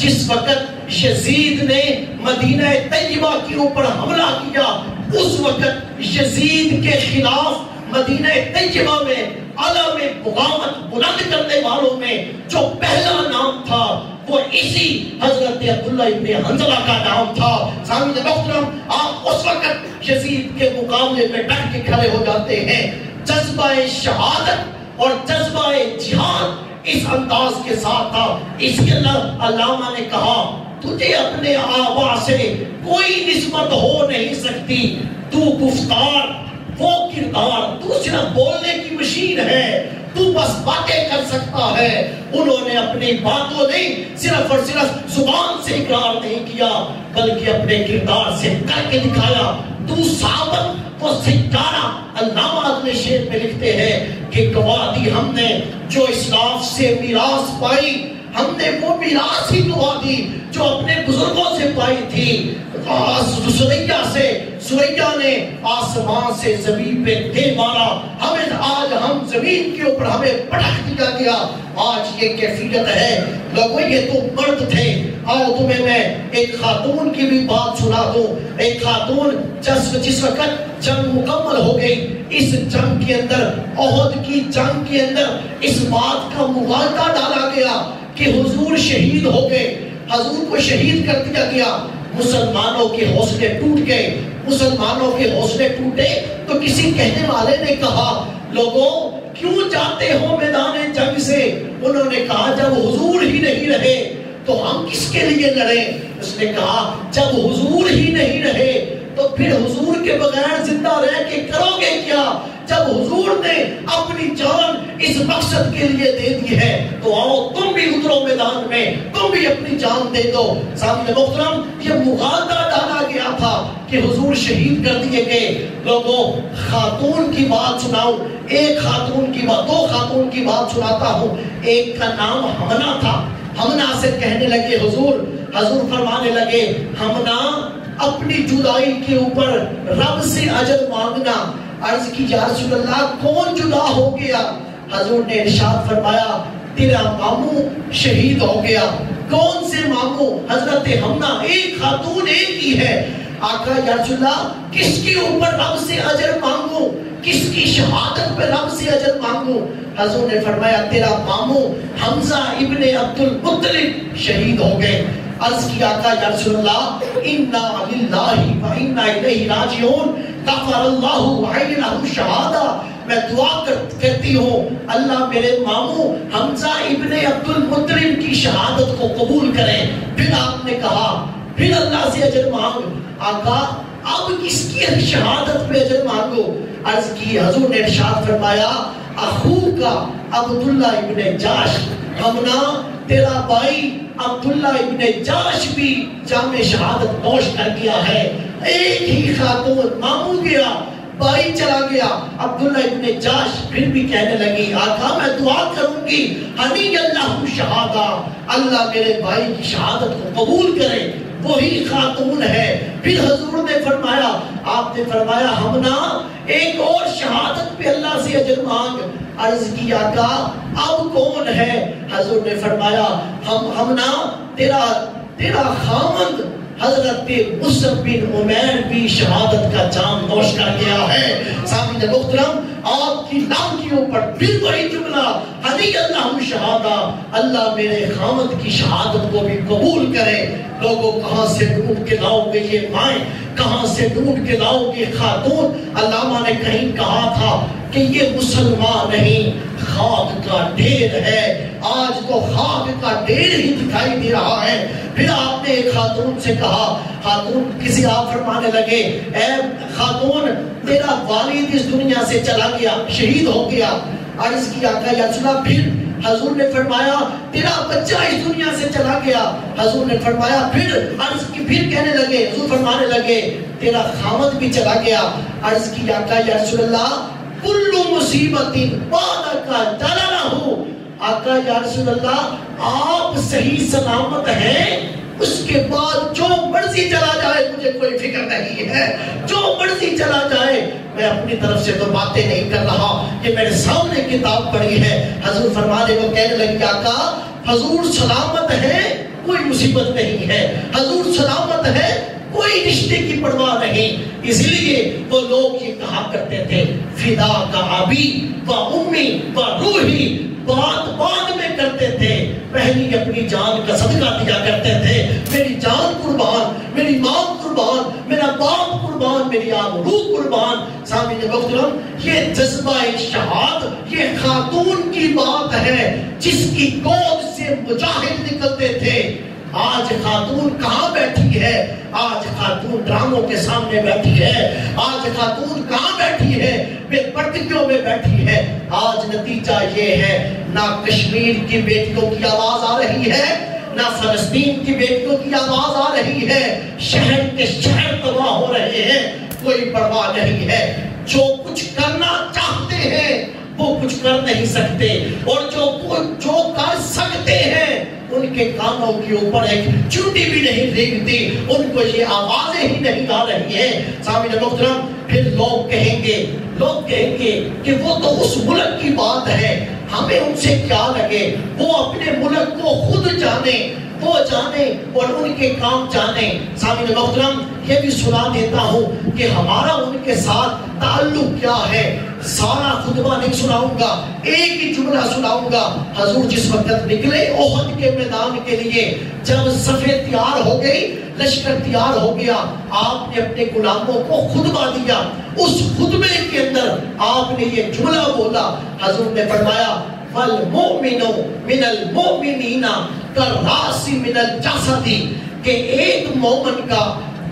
جس وقت یزید نے مدینہ طیبہ کے اوپر حملہ کیا، اس وقت یزید کے خلاف مدینہ طیبہ میں علم بغاوت بلند کرنے والوں میں جو پہلا نام تھا وہ اسی حضرت عبداللہ ابن حنظلہ کا نام تھا. سامعین محترم، آپ اس وقت یزید کے مقابلے میں ڈٹ کے کھڑے ہو جاتے ہیں. جذبہ شہادت اور جذبہ جہاد اس انداز کے ساتھ تھا. اس کے علامہ نے کہا تجھے اپنے آبا سے کوئی نسبت ہو نہیں سکتی، تو گفتار وہ کردار، تو صرف بولنے کی مشین ہے، تو بس باتیں کر سکتا ہے. انہوں نے اپنی باتوں نہیں صرف اور صرف زبان سے اقرار نہیں کیا بلکہ اپنے کردار سے کر کے دکھایا. تو ثابت و سجارہ. علامہ اپنے شعر میں لکھتے ہیں کہ گواہ دی ہم نے جو اسلاف سے میراث پائی, ہم نے وہ میراث ہی گواہ دی جو اپنے بزرگوں سے پائی تھی. سوریا نے آسمان سے زمین پہ دے مارا, ہمیں آج ہم زمین کے اوپر ہمیں پٹک دیا گیا. آج یہ کیفیت ہے لوگوں, یہ تو مرد تھے. آؤ تمہیں میں ایک خاتون کی بھی بات سنا دوں. ایک خاتون جس وقت جنگ مکمل ہو گئی, اس جنگ کے اندر, احد کی جنگ کے اندر اس بات کا مغالطہ ڈالا گیا کہ حضور شہید ہو گئے, حضور کو شہید کر دیا گیا. مسلمانوں کے حوصلے ٹوٹ گئے. مسلمانوں کے حوصلے ٹوٹے تو کسی کہنے والے نے کہا لوگوں کیوں جاتے ہو میدان جنگ سے؟ انہوں نے کہا جب حضور ہی نہیں رہے تو ہم کس کے لیے لڑیں؟ اس نے کہا جب حضور ہی نہیں رہے تو پھر حضور کے بغیر زندہ رہ کے کرو گے کیا؟ جب حضور نے اپنی جان اس مقصد کے لیے دے دی ہے تو آؤ تم بھی اترو میدان میں, تم بھی اپنی جان دے دو. سامنے محترم, یہ مغالطہ ڈالا گیا تھا کہ حضور شہید کر دیے گئے. لوگوں خاتون کی بات سناؤں, ایک خاتون کی بات, دو خاتون کی بات سناتا ہوں. ایک کا نام ہمنا تھا. ہمنا سے کہنے لگے حضور فرمانے لگے ہمنا اپنی جدائی کے اوپر رب سے اجر مانگنا. عرض کی یا رسول اللہ کون جدا ہو گیا؟ حضور نے ارشاد فرمایا تیرا ماموں شہید ہو گیا. کون سے ماموں؟ حضرت ہمنا, ایک خاتون ایک ہی ہے. آقا یا رسول اللہ کس کے اوپر رب سے اجر مانگوں, کس کی شہادت پہ رب سے اجر مانگوں؟ حضور نے فرمایا تیرا ماموں حمزہ ابن عبد المطلب شہید ہو گئے. عرض کی آقا یا رسول اللہ انا للہ و انا الیہ راجعون غفر اللہ عینہ شہادہ. میں دعا کرتی ہوں اللہ میرے ماموں حمزہ ابن عبد المطلب کی شہادت کو قبول کرے. پھر آپ نے کہا پھر اللہ سے اجر مانگ. آقا اب کس کی شہادت پہ اجر مانگو؟ عرض کی حضور نے ارشاد فرمایا اخو کا عبداللہ ابن جاش. ہمنا تیرا بھائی عبداللہ ابن جاش بھی جام شہادت نوش کر گیا ہے. ایک ہی خاتون, ماموں گیا, بھائی چلا گیا, عبداللہ ابن جاش. پھر بھی کہنے لگی آقا میں دعا کروں گی ہنی اللہ شہادہ, اللہ میرے بھائی کی شہادت کو قبول کرے. وہی خاتون ہے. پھر حضور نے فرمایا, آپ نے فرمایا ہمنا ایک اور شہادت پہ اللہ سے اجر مانگ. عرض کی آقا اب کون ہے؟ حضور نے فرمایا ہمنا تیرا خامند حضرت مصعب بن عمیر بھی شہادت کا جام نوش کر گیا ہے. سامنے محترم آپ کی لانکیوں پر پھر وہی جملہ ہنی اللہ شہادہ, اللہ میرے خامد کی شہادت کو بھی قبول کرے. لوگوں کہاں سے ڈھونڈ کے لاؤ گے یہ مائیں, کہاں سے ڈھونڈ کے لاؤ گے خاتون؟ علامہ نے کہیں کہا تھا کہ یہ مسلمان نہیں خاک کا ڈھیر ہے. آج تو خاک کا ڈھیر ہی دکھائی دے رہا ہے. پھر آپ نے ایک خاتون سے کہا, خاتون کسی آپ فرمانے لگے اے خاتون تیرا والد اس دنیا سے چلا گیا, شہید ہو گیا. عرض کی آقا یا رسول اللہ پھر؟ حضور نے فرمایا تیرا بچہ اس دنیا سے چلا گیا. حضور نے فرمایا پھر؟ عرض کی پھر کہنے لگے, حضور فرمانے لگے تیرا خامد بھی چلا گیا. عرض کی آقا یا رسول اللہ کل مصیبت بعدک جللہ. آقا یا رسول اللہ آپ صحیح سلامت ہیں, اس کے بعد جو مرضی چلا جائے مجھے کوئی فکر نہیں ہے, جو مرضی چلا جائے. میں اپنی طرف سے تو باتیں نہیں کر رہا, یہ میرے سامنے کتاب پڑھی ہے. حضور فرمانے کو کہنے لگی آقا حضور سلامت ہے, کوئی مصیبت نہیں ہے, حضور سلامت ہے, کوئی رشتے کی پرواہ نہیں. اس لیے وہ لوگ یہ کہا کرتے تھے فدا کا ابی و امی و روحی, بات بعد میں کرتے تھے, پہلی اپنی جان کا صدقہ دیا کرتے تھے. میری جان قربان, میری ماں قربان, میرا باپ قربان, میری آبرو قربان. سامعین محترم یہ جذبہ شہادت یہ خاتون کی بات ہے جس کی گود سے مجاہد نکلتے تھے, آج خاتون کہاں بیٹھی ہے؟ آج خاتون ڈراموں کے سامنے بیٹھی ہے، آج خاتون کہاں بیٹھی ہے؟ بے پردگیوں میں بیٹھی ہے۔ آج نتیجہ یہ ہے، نہ کشمیر کی بیٹیوں کی آواز آ رہی ہے، نہ فلسطین کی بیٹیوں کی آواز آ رہی ہے۔ شہر کے شہر تباہ ہو رہے ہیں، کوئی پرواہ نہیں ہے۔ جو کچھ کرنا چاہتے ہیں وہ کچھ کر نہیں سکتے، اور جو کر سکتے ہیں ان کے کانوں کے اوپر ایک چونٹی بھی نہیں ریگتی، ان کو یہ آوازیں ہی نہیں آ رہی ہیں۔ سامعین محترم، پھر لوگ کہیں گے کہ وہ تو اس ملک کی بات ہے، ہمیں ان سے کیا لگے، وہ اپنے ملک کو خود جانے، وہ جانے اور ان کے کام جانے۔ سامعین محترم، یہ بھی سنا دیتا ہوں کہ ہمارا ان کے ساتھ تعلق کیا ہے۔ سارا خطبہ نہیں سناؤں گا، ایک ہی جملہ سناؤں گا۔ حضور جس وقت نکلے احد کے میدان کے لیے، جب صفیں تیار ہو گئی، لشکر تیار ہو گیا، آپ نے اپنے غلاموں کو خطبہ دیا۔ اس خطبے کے اندر آپ نے یہ جملہ بولا، حضور نے فرمایا وَالْمُؤْمِنُ مِنَ الْمُؤْمِنِينَ كَالرَّأْسِ مِنَ الْجَسَدِ، کہ ایک مومن کا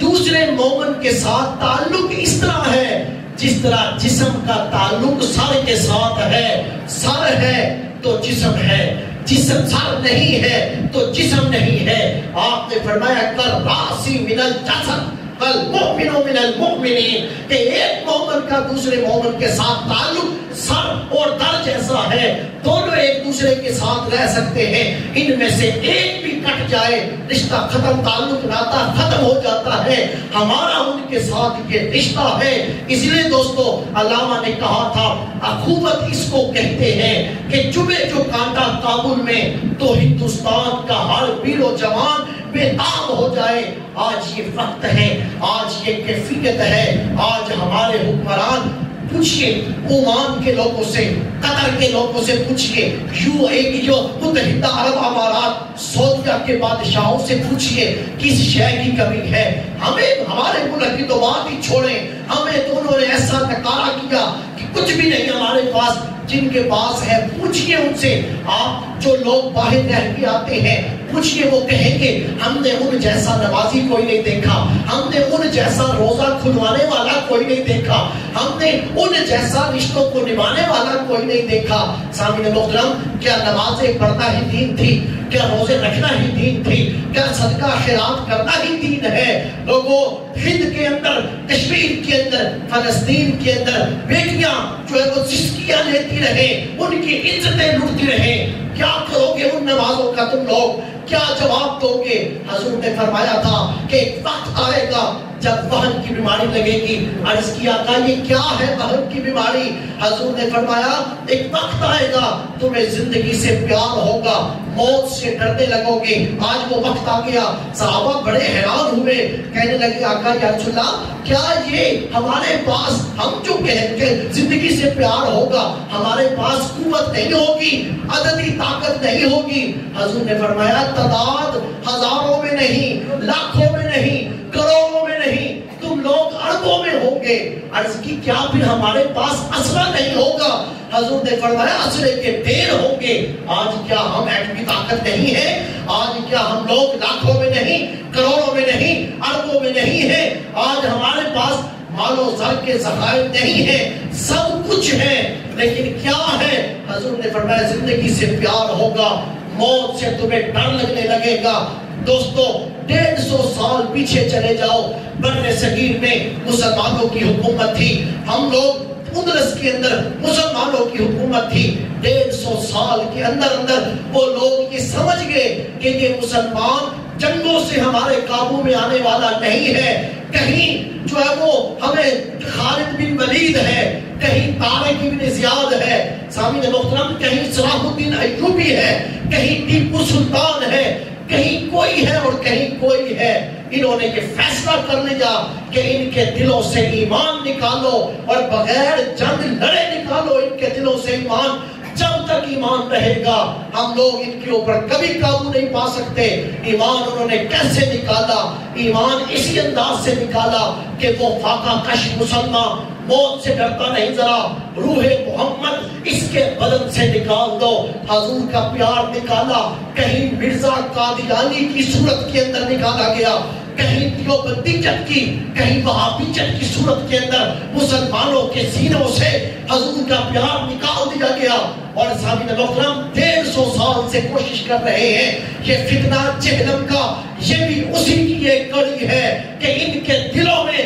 دوسرے مومن کے ساتھ تعلق اس طرح ہے جس طرح جسم کا تعلق سر کے ساتھ ہے۔ سر ہے تو جسم ہے، جسم سر نہیں ہے تو جسم نہیں ہے۔ آپ نے فرمایا کالرأس من الجسد والمؤمن من المؤمنین، کہ ایک مومن کا دوسرے مومن کے ساتھ تعلق سر اور در جیسا ہے، دونوں ایک دوسرے کے ساتھ رہ سکتے ہیں، ان میں سے ایک بھی کٹ جائے رشتہ ختم، تعلق ناتا ختم ہو جاتا ہے۔ ہمارا ان کے ساتھ یہ رشتہ ہے۔ اس لیے دوستو، علامہ نے کہا تھا اخوت اس کو کہتے ہیں کہ چبھے جو کانٹا کابل میں تو ہندوستان کا ہر پیر و جوان بے تاب ہو جائے۔ آج یہ وقت ہے، آج یہ کیفیت ہے۔ آج ہمارے حکمران، پوچھئے عمان کے لوگوں سے، قطر کے لوگوں سے پوچھئے، UAE کی جو متحدہ عرب امارات سعودیہ کے بادشاہوں سے پوچھئے، کس شے کی کمی ہے؟ ہمیں ہمارے ملک کی تو بات ہی چھوڑیں، ہمیں تو انہوں نے ایسا نکارا کیا کہ کچھ بھی نہیں ہمارے پاس۔ جن کے پاس ہے پوچھئے ان سے، آپ جو لوگ باہر رہ کے آتے ہیں پوچھئے، وہ کہیں گے ہم نے ان جیسا نمازی کوئی نہیں دیکھا، ہم نے ان جیسا روزہ کھلوانے والا کوئی نہیں دیکھا، ہم نے ان جیسا رشتوں کو نبھانے والا کوئی نہیں دیکھا۔ سامعین محترم، کیا نمازیں پڑھنا ہی دین تھی؟ کیا روزے رکھنا ہی دین تھی؟ کیا صدقہ خیرات کرنا ہی دین ہے؟ لوگوں، ہند کے اندر، کشمیر کے اندر، فلسطین کے اندر بیٹیاں جو ہے وہ سسکیاں لیتی رہے، ان کی عزتیں لٹتی رہے، کیا کرو گے ان نمازوں کا تم لوگ؟ کیا جواب دو گے؟ حضور نے فرمایا تھا کہ ایک وقت آئے گا جب وہن کی بیماری لگے گی۔ عرض کیا کہ یہ کیا ہے وہن کی بیماری؟ حضور نے فرمایا ایک وقت آئے گا تمہیں زندگی سے پیار ہوگا، موت سے ڈرنے لگو گے۔ آج وہ وقت آ گیا۔ صحابہ بڑے حیران ہوئے، کہنے لگے آقا یا رسول اللہ، کیا یہ ہمارے پاس، ہم جو کہتے ہیں زندگی سے پیار ہوگا، ہمارے پاس قوت نہیں ہوگی، عددی طاقت نہیں ہوگی؟ حضور نے فرمایا تعداد ہزاروں میں نہیں، لاکھوں میں نہیں، کروڑوں میں نہیں، تم لوگ اربوں میں ہوں گے۔ عرض کی کیا پھر ہمارے پاس اسلحہ نہیں ہوگا؟ حضور نے فرمایا اسلحے کے ڈھیر ہوں گے۔ آج کیا ہم ایٹمی طاقت نہیں ہے؟ آج کیا ہم لوگ لاکھوں میں نہیں، کروڑوں میں نہیں، اربوں میں نہیں ہیں؟ آج ہمارے پاس مال و زر کے ذخائر نہیں ہیں، سب کچھ ہے، لیکن کیا ہے؟ حضور نے فرمایا زندگی سے پیار ہوگا، موت سے تمہیں ڈر لگنے لگے گا۔ دوستو، 150 سال پیچھے چلے جاؤ، بر صغیر میں مسلمانوں کی حکومت تھی، ہم لوگ اندلس کے اندر مسلمانوں کی حکومت تھی۔ 150 سال کے اندر وہ لوگ یہ سمجھ گئے کہ یہ مسلمان جنگوں سے ہمارے قابو میں آنے والا نہیں ہے۔ کہیں جو ہے وہ ہمیں خالد بن ولید ہے، کہیں طارق بن زیاد ہے، سامعین محترم، کہیں صلاح الدین ایوبی ہے، کہیں ٹیپو سلطان ہے، کہیں کوئی ہے اور کہیں کوئی ہے۔ انہوں نے یہ فیصلہ کر لیا کہ ان کے دلوں سے ایمان نکالو اور بغیر جنگ لڑے نکالو ان کے دلوں سے ایمان۔ جب تک ایمان رہے گا ہم لوگ ان کے اوپر کبھی قابو نہیں پا سکتے۔ ایمان انہوں نے کیسے نکالا؟ ایمان اسی انداز سے نکالا کہ وہ فاقہ کش مسلمان موت سے ڈرتا نہیں، ذرا روح محمد اس کے کے بدن سے نکال دو. حضور کا پیار نکالا, کہیں مرزا قادیانی کی صورت کے اندر نکالا گیا, کہیں دیوبندیت کی, کہیں وہابیت کی صورت کے اندر مسلمانوں کے سینوں سے حضور کا پیار نکال دیا گیا. اور سامعین محترم 150 سال سے کوشش کر رہے ہیں. یہ فتنہ جہنم کا یہ بھی اسی کی ایک کڑی ہے کہ ان کے دلوں میں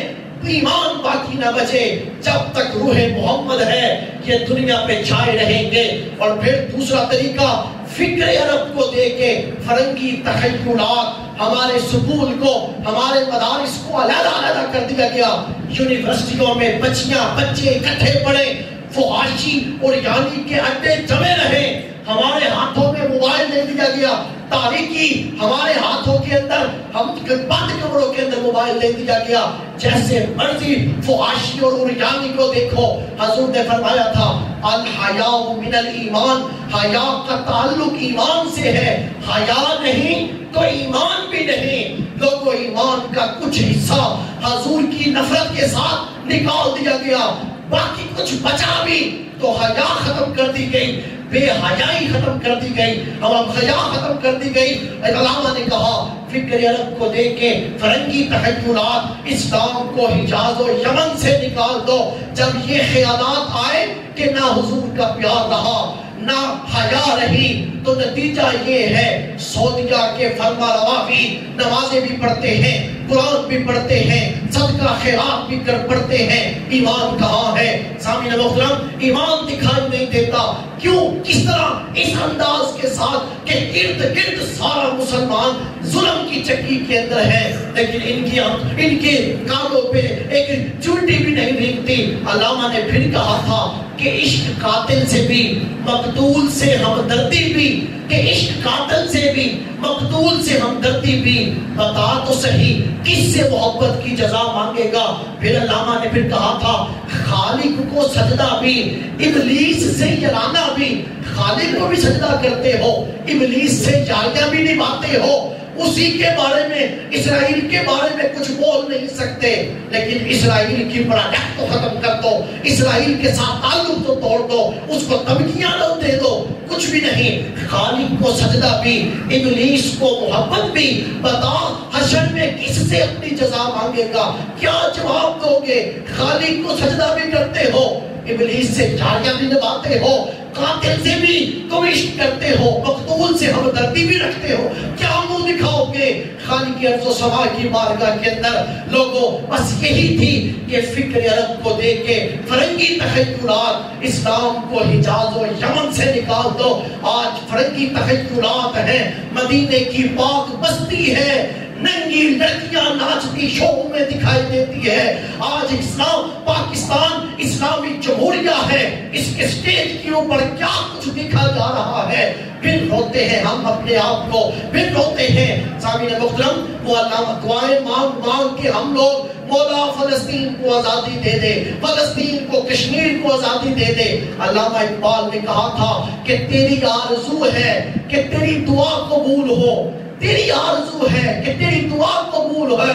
ایمان باقی نہ بچے. جب تک روح محمد ہے یہ دنیا پہ چھائے رہیں گے. اور پھر دوسرا طریقہ, فکر عرب کو دے کے فرنگی تخیلات, ہمارے سکول کو, ہمارے مدارس کو علیحدہ کر دیا گیا. یونیورسٹیوں میں بچیاں بچے اکٹھے پڑے, فحاشی اور یعنی کے اڈے جمے رہے. ہمارے ہاتھوں میں موبائل دے دیا گیا, تاریکی ہمارے ہاتھوں کے اندر, ہم بند کمروں کے اندر موبائل دے دیا گیا. جیسے مرضی فحاشی اور عریانی کو دیکھو. حضور نے فرمایا تھا الحیاء من الایمان, حیا کا تعلق ایمان سے ہے. حیا نہیں تو ایمان بھی نہیں. لوگوں ایمان کا کچھ حصہ حضور کی نفرت کے ساتھ نکال دیا گیا, باقی کچھ بچا بھی تو حیا ختم کر دی گئی, بے حیائی ختم کر دی گئی, حیا ختم کر دی گئی. علامہ نے کہا فکر عرب کو دیکھ کے فرنگی تخیلات, اسلام کو حجاز و یمن سے نکال دو. جب یہ خیالات آئے کہ نہ حضور کا پیار رہا نہ حیا رہی, تو نتیجہ یہ ہے سعودیہ کے فرما روا بھی نمازیں بھی پڑھتے ہیں, قرآن بھی پڑھتے ہیں, صدقہ خیرات بھی پڑھتے ہیں. ایمان کہاں ہے؟ سامعین محترم ایمان دکھائی نہیں دیتا. کیوں؟ کس طرح؟ اس انداز کے ساتھ کہ ارد گرد سارا مسلمان ظلم کی چکی کے اندر ہے, لیکن ان کے کانوں پہ ایک چونٹی بھی نہیں رینگتی. علامہ نے پھر کہا تھا کہ عشق قاتل سے بھی مقتول سے ہمدردی بھی, کہ عشق قاتل سے بھی مقتول سے ہمدردی بھی, بتا تو صحیح کس سے محبت کی جزا مانگے گا. پھر علامہ نے پھر کہا تھا خالق کو سجدہ بھی ابلیس سے یرانا بھی. خالق کو بھی سجدہ کرتے ہو, ابلیس سے یاریاں بھی نبھاتے ہو. اسی کے بارے میں اسرائیل کے بارے میں کچھ بول نہیں سکتے, لیکن اسرائیل کی پروجیکٹ کو ختم کر دو, اسرائیل کے ساتھ تعلق تو توڑ دو, اس کو دھمکیاں نہ دے دو, کچھ بھی نہیں. خالق کو سجدہ بھی, ابلیس کو محبت بھی. بتا حشر میں کس سے اپنی جزا مانگے گا؟ کیا جواب دو گے؟ خالق کو سجدہ بھی کرتے ہو, ابلیس سے جاریاں بھی نبھاتے ہو, قاتل سے بھی تم عشق کرتے ہو, مقتول سے ہمدردی بھی رکھتے ہو. کیا منہ دکھاؤ گے خالق ارض و سما کی بارگاہ کے اندر؟ لوگوں بس یہی تھی کہ فکر عرب کو دیکھ کے فرنگی تخیلات, اسلام کو حجاز و یمن سے نکال دو. آج فرنگی تخیلات ہیں, مدینے کی پاک بستی ہے, ننگی لڑکیاں ناچتی شووں میں دکھائی دیتی ہے. آج اسلام پاکستان اسلامی جمہوریہ ہے, اس کے سٹیج کے اوپر کیا کچھ دکھا جا رہا ہے. پھر روتے ہیں ہم اپنے آپ کو, پھر روتے ہیں. سامعین محترم وہ علامہ دعائیں مانگ کے ہم لوگ مولا فلسطین کو آزادی دے دے, فلسطین کو, کشمیر کو آزادی دے دے. علامہ اقبال نے کہا تھا کہ تیری آرزو ہے کہ تیری دعا قبول ہو, تیری آرزو ہے کہ تیری دعا قبول ہو,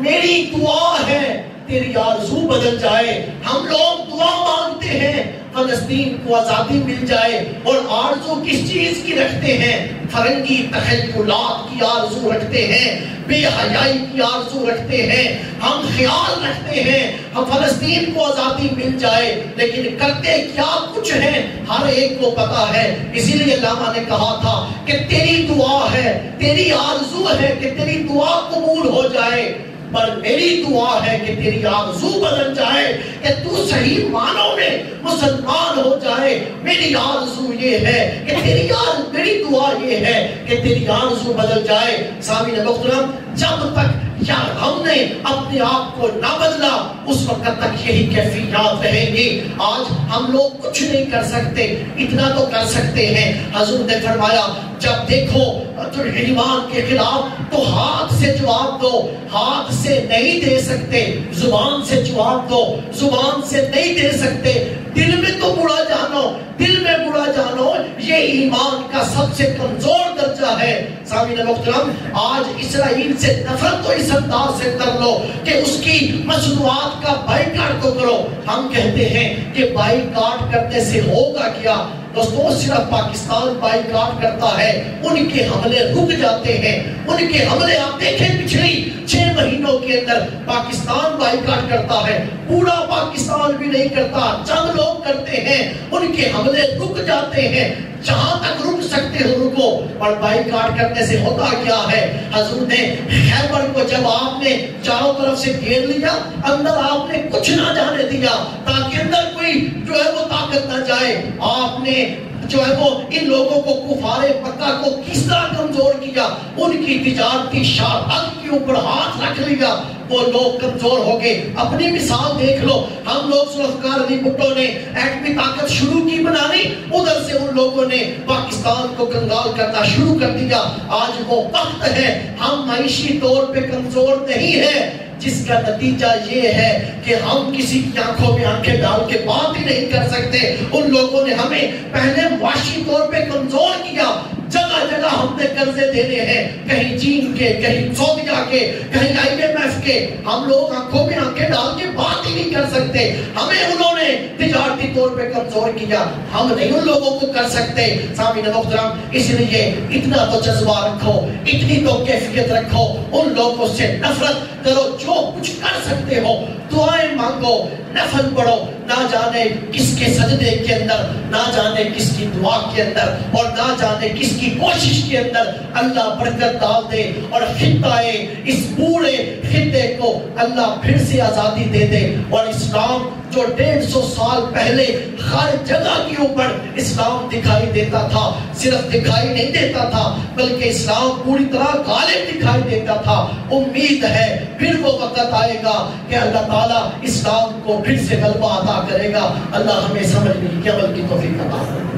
میری دعا ہے تیری آرزو بدل جائے. ہم لوگ دعا مانگتے ہیں فلسطین کو آزادی مل جائے, اور آرزو کس چیز کی رکھتے ہیں؟ فرنگی تخیلات کی آرزو رکھتے ہیں, بے حیائی کی آرزو رکھتے ہیں. ہم خیال رکھتے ہیں ہم فلسطین کو آزادی مل جائے, لیکن کرتے کیا کچھ ہیں ہر ایک کو پتا ہے. اسی لیے علامہ نے کہا تھا کہ تیری دعا ہے, تیری آرزو ہے کہ تیری دعا قبول ہو جائے, پر میری دعا ہے کہ تیری آرزو بدل جائے, کہ تو صحیح معنوں میں مسلمان ہو جائے. میری آرزو یہ ہے کہ میری دعا یہ ہے کہ تیری آرزو بدل جائے. سامعین محترم جب تک ہم نے اپنے آپ کو نہ بدلا اس وقت تک یہی کیفیات رہیں گی. آج ہم لوگ کچھ نہیں کر سکتے, اتنا تو کر سکتے ہیں. حضور نے فرمایا جب دیکھو ایمان کے خلاف تو ہاتھ سے جواب دو, ہاتھ سے نہیں دے سکتے, زبان سے جواب دو, زبان سے نہیں دے سکتے, دل میں تو برا جانو، دل میں برا جانو، یہ ایمان کا سب سے کمزور درجہ ہے۔ سامعین محترم، آج اسرائیل سے نفرت تو اس انداز سے کر لو کہ اس کی مصنوعات کا بائیکاٹ تو کرو۔ ہم کہتے ہیں کہ بائیکاٹ کرنے سے ہوگا کیا؟ دوستوں، صرف پاکستان بائیکاٹ کرتا ہے، ان کے حملے رک جاتے ہیں، ان کے حملے آپ دیکھیں پچھلی 6 مہینوں کے اندر پاکستان بائیکاٹ کرتا ہے، پورا پاکستان بھی نہیں کرتا، چند لوگ کرتے ہیں، ان کے حملے رک جاتے ہیں، جہاں تک رک سکتے ہو رکو۔ اور بائیکاٹ کرنے سے ہوتا کیا ہے؟ حضور نے خیبر کو جب آپ نے چاروں طرف سے گھیر لیا، اندر آپ نے کچھ نہ جانے دیا تاکہ اندر کوئی جو ہے وہ طاقت نہ جائے، آپ نے جو ہے وہ ان لوگوں کو کفار مکہ کو کس طرح کمزور کیا، ان کی تجارتی شراکت کے اوپر ہاتھ رکھ لیا، وہ لوگ کمزور ہو گئے۔ اپنی مثال دیکھ لو، ہم لوگ ذوالفقار علی بھٹو نے ایٹمی طاقت شروع کی بنانی، ادھر سے ان لوگوں نے پاکستان کو کنگال کرنا شروع کر دیا۔ آج وہ وقت ہے، ہم معاشی طور پہ کمزور نہیں ہیں، جس کا نتیجہ یہ ہے کہ ہم کسی کی آنکھوں میں آنکھیں ڈال کے بات ہی نہیں کر سکتے۔ ان لوگوں نے ہمیں پہلے معاشی طور پہ کمزور کیا، جگہ جگہ ہم نے قرضے دینے ہیں، کہیں چین کے، کہیں سعودیہ کے، کہیں IMF کے، ہم لوگ آنکھوں میں آنکھیں ڈال کے بات ہی نہیں کر سکتے۔ ہمیں انہوں نے تجارتی طور پہ کمزور کیا، ہم نہیں ان لوگوں کو کر سکتے۔ سامعین محترم، اس لیے اتنا تو جذبہ رکھو، اتنی تو کیفیت رکھو، ان لوگوں سے نفرت کرو، جو کچھ کر سکتے ہو دعائیں مانگو، نفل پڑھو، نہ جانے کس کے سجدے کے اندر، نہ جانے کس کی دعا کے اندر، اور نہ جانے کس کی کوشش کے اندر اللہ برکت ڈال دے، اور اس پورے خطے کو اللہ پھر سے آزادی دے دے، اور اسلام جو 150 سال پہلے ہر جگہ کے اوپر اسلام دکھائی دیتا تھا، صرف دکھائی نہیں دیتا تھا بلکہ اسلام پوری طرح غالب دکھائی دیتا تھا۔ امید ہے پھر وہ وقت آئے گا کہ اللہ تعالیٰ اسلام کو پھر سے غلبہ عطا کرے گا۔ اللہ ہمیں سمجھنے کی عمل کی توفیق عطا فرمائے۔